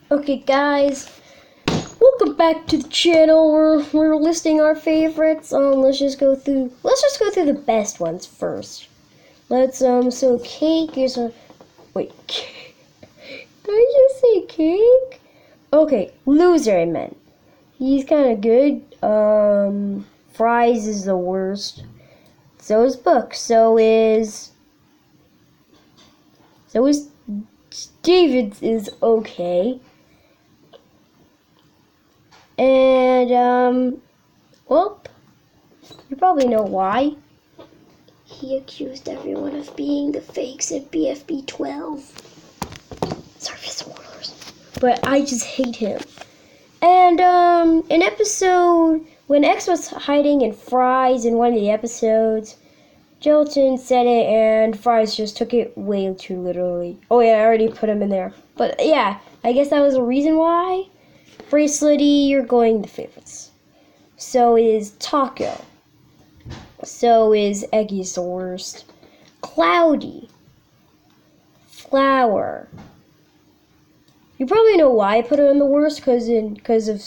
Okay, guys, welcome back to the channel. We're listing our favorites. Let's just go through the best ones first. So cake is a wait. Did I just say cake? Okay, loser I meant. He's kind of good. Fries is the worst. So is Book. So is David's is okay. And, well, you probably know why. He accused everyone of being the fakes at BFB 12. Sorry for spoilers. But I just hate him. And, an episode, when X was hiding in Fries in one of the episodes, Gelatin said it and Fries just took it way too literally. Oh yeah, I already put him in there. But yeah, I guess that was the reason why. Bracelety, you're going the favorites. So is Taco. So is Eggy's the worst. Cloudy. Flower. You probably know why I put her in the worst, because of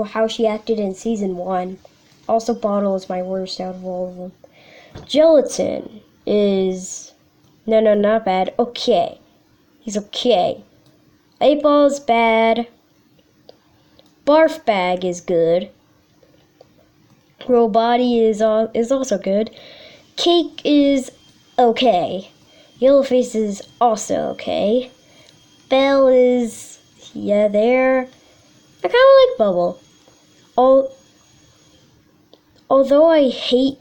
how she acted in season 1. Also, Bottle is my worst out of all of them. Gelatin is no, not bad. Okay, he's okay. 8-Ball is bad. Barf Bag is good. Roll Body is also good. Cake is okay. Yellowface is also okay. Belle is there. I kind of like Bubble. Although I hate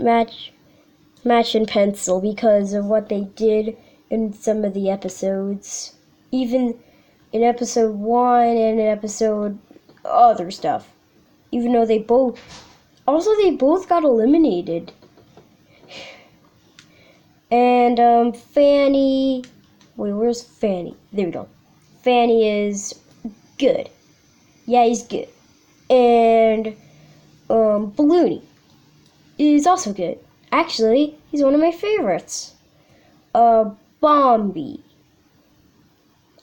Match and Pencil because of what they did in some of the episodes. Even in episode 1 and in episode other stuff. Even though they both got eliminated. And Fanny, wait, where's Fanny? There we go. Fanny is good. Yeah, he's good. And Balloony is also good. Actually, he's one of my favorites. Bombi.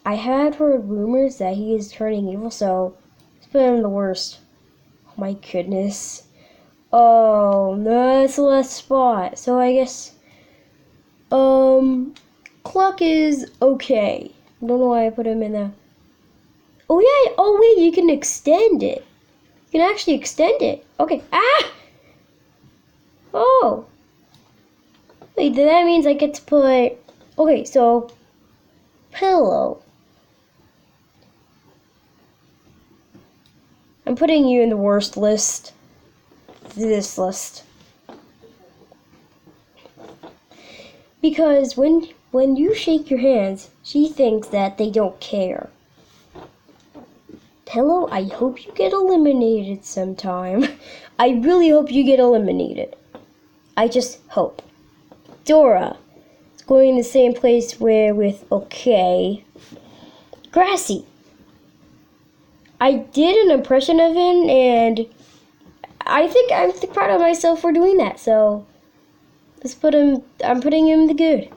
I had heard rumors that he is turning evil, so it's been the worst. Oh my goodness. Oh, no, that's the last spot. So I guess, Cluck is okay. I don't know why I put him in there. Oh yeah, oh wait, you can extend it. You can actually extend it. Okay, Oh. Wait, then that means I get to put, okay, so, Pillow. I'm putting you in the worst list. This list. Because when you shake your hands, she thinks that they don't care. Pillow, I hope you get eliminated sometime. I really hope you get eliminated. I just hope. Dora. It's going the same place with okay. Grassy. I did an impression of him, and I think I'm proud of myself for doing that. So let's put him. I'm putting him in the good.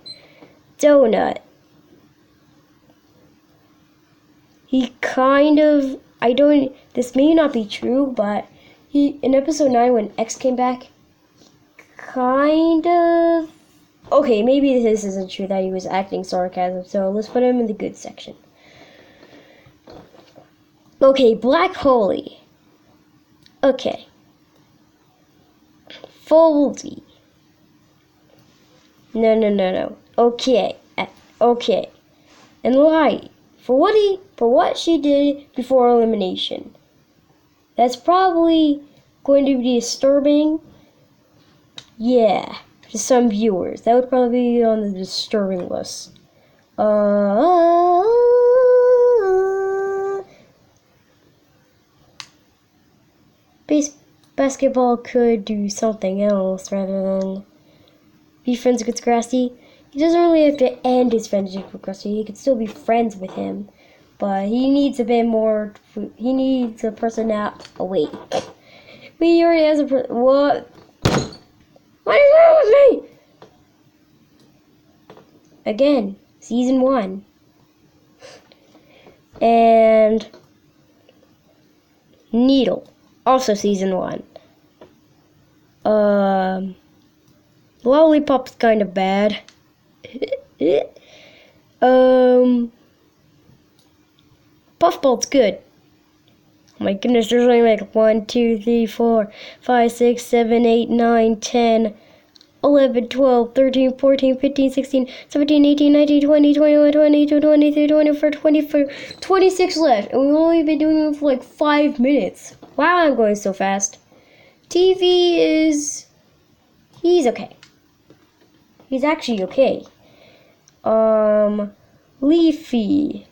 Donut. He kind of. I don't. This may not be true, but he in episode 9 when X came back, kind of. Okay, maybe this isn't true that he was acting sarcasm. So let's put him in the good section. Okay, Black Holy. Okay. Foldy. No. Okay. Okay. And Light. For what she did before elimination. That's probably going to be disturbing. Yeah. To some viewers. That would probably be on the disturbing list. Basketball could do something else rather than be friends with Grassy. He doesn't really have to end his friendship with Grassy. He could still be friends with him. But he needs a bit more. He needs a personality. Oh, wait. He already has a what? What is wrong with me? Again, season 1. And Needle, also season 1. Lollipop's kind of bad. Puffball's good. Oh my goodness, there's only like 1, 2, 3, 4, 5, 6, 7, 8, 9, 10, 11, 12, 13, 14, 15, 16, 17, 18, 19, 20, 21, 22, 23, 24, 25, 26 left. And we've only been doing it for like 5 minutes. Wow, I'm going so fast. TV he's okay. He's actually okay. Leafy.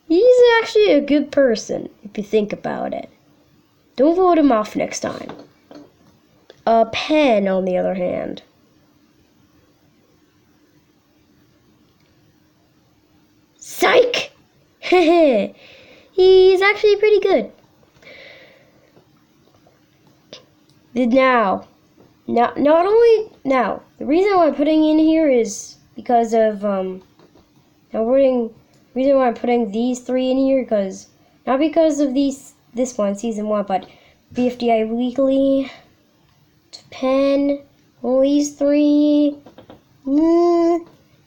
He's actually a good person, if you think about it. Don't vote him off next time. Pen, on the other hand. Psych! He's actually pretty good. Now, not only now, the reason why I'm putting in here is because of reason why I'm putting these 3 in here, because not because of this one, season 1, but BFDI Weekly, Pen, all these 3.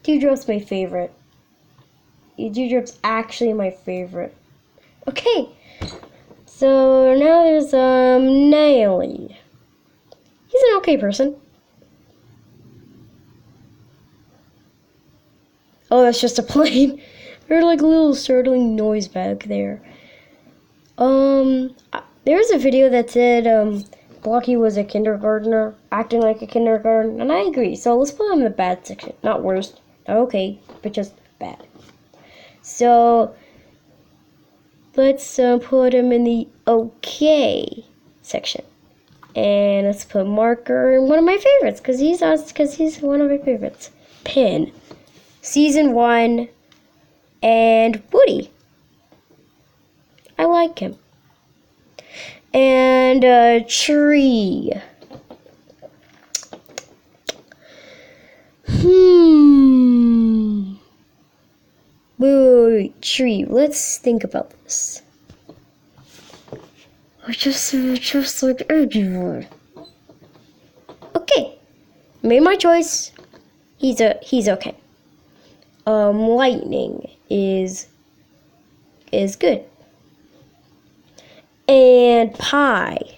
Dewdrop's my favorite. Dewdrop's actually my favorite. Okay, so now there's Naily. He's an okay person. Oh, that's just a plane. There's like a little startling noise back there. There's a video that said Blocky was a kindergartner, acting like a kindergarten, and I agree. So let's put him in the bad section. Not worst, not okay, but just bad. So let's put him in the okay section. And let's put Marker in one of my favorites, because he's one of my favorites. Pin. Season 1. And Woody. I like him. And Tree. Wait, Tree. Let's think about this. Just like everyone. Okay, made my choice. He's okay. Lightning is good. And Pie.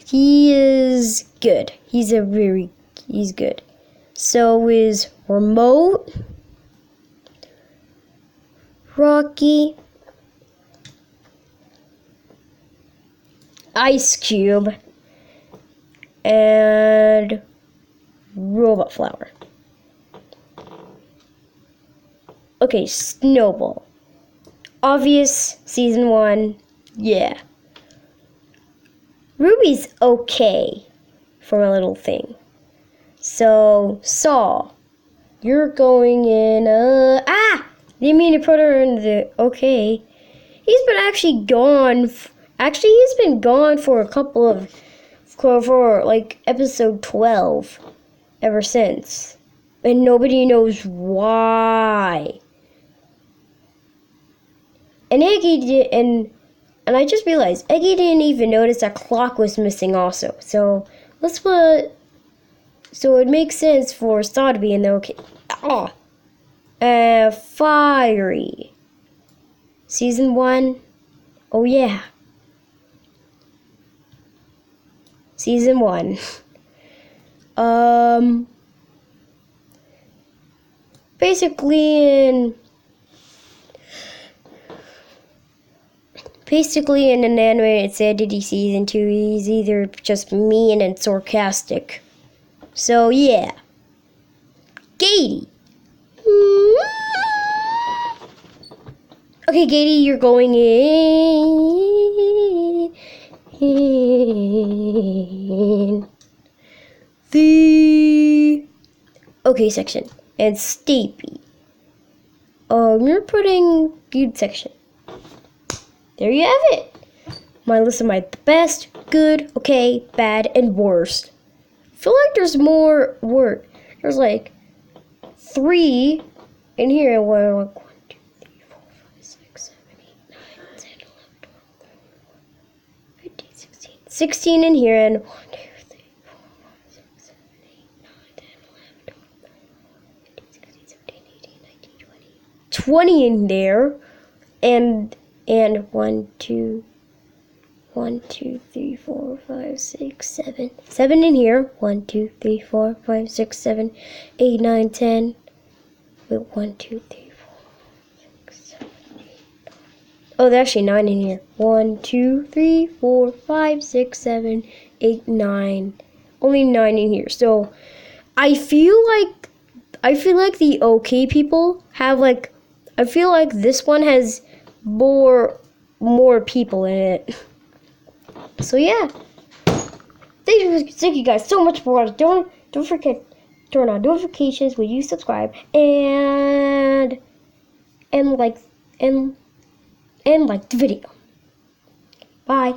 He is good. He's good. So is Remote, Rocky, Ice Cube, and Robot Flower. Okay, Snowball. Obvious, season 1, yeah. Ruby's okay for a little thing. So, Saw, you're going in, didn't mean to put her in the, okay. He's been actually gone, he's been gone for a couple of, for like episode 12 ever since. And nobody knows why. And Eggy did, and I just realized Eggy didn't even notice that Clock was missing also. So let's put, so it makes sense for Saw to be in the okay. Fiery. Season 1. Oh yeah. Season 1. Basically in an animated Sanity season 2, he's either just mean and sarcastic. So yeah. Gatey. Okay, Gatey, you're going in the okay section. And Stapy. You're putting good section. There you have it. My list of my best, good, okay, bad, and worst feel like there's more work. There's like 3 in here. Where like 1, 2, 3, 4, 5, 6, 7, 8, 9, 10, 11, 12, 15, 16. 16 in here, and 1, 2, 3, 4, 5, 6, 7, 8, 9, 10, 11, 12, 15, 16, 17, 18, 19, 20. 20 in there, and 1, 2, 3, 4, 5, 6, 7. 7 in here. 1, 2, 3, 4, 5, 6, 7, 8, 9, 10. Wait, 1, 2, 3, 4, 6, 7, 8. Oh, there's actually 9 in here. 1, 2, 3, 4, 5, 6, 7, 8, 9. Only 9 in here. So I feel like the OK people have like, I feel like this one has more people in it. So yeah, thank you guys so much for watching. Don't forget turn on notifications when you subscribe and like the video. Bye.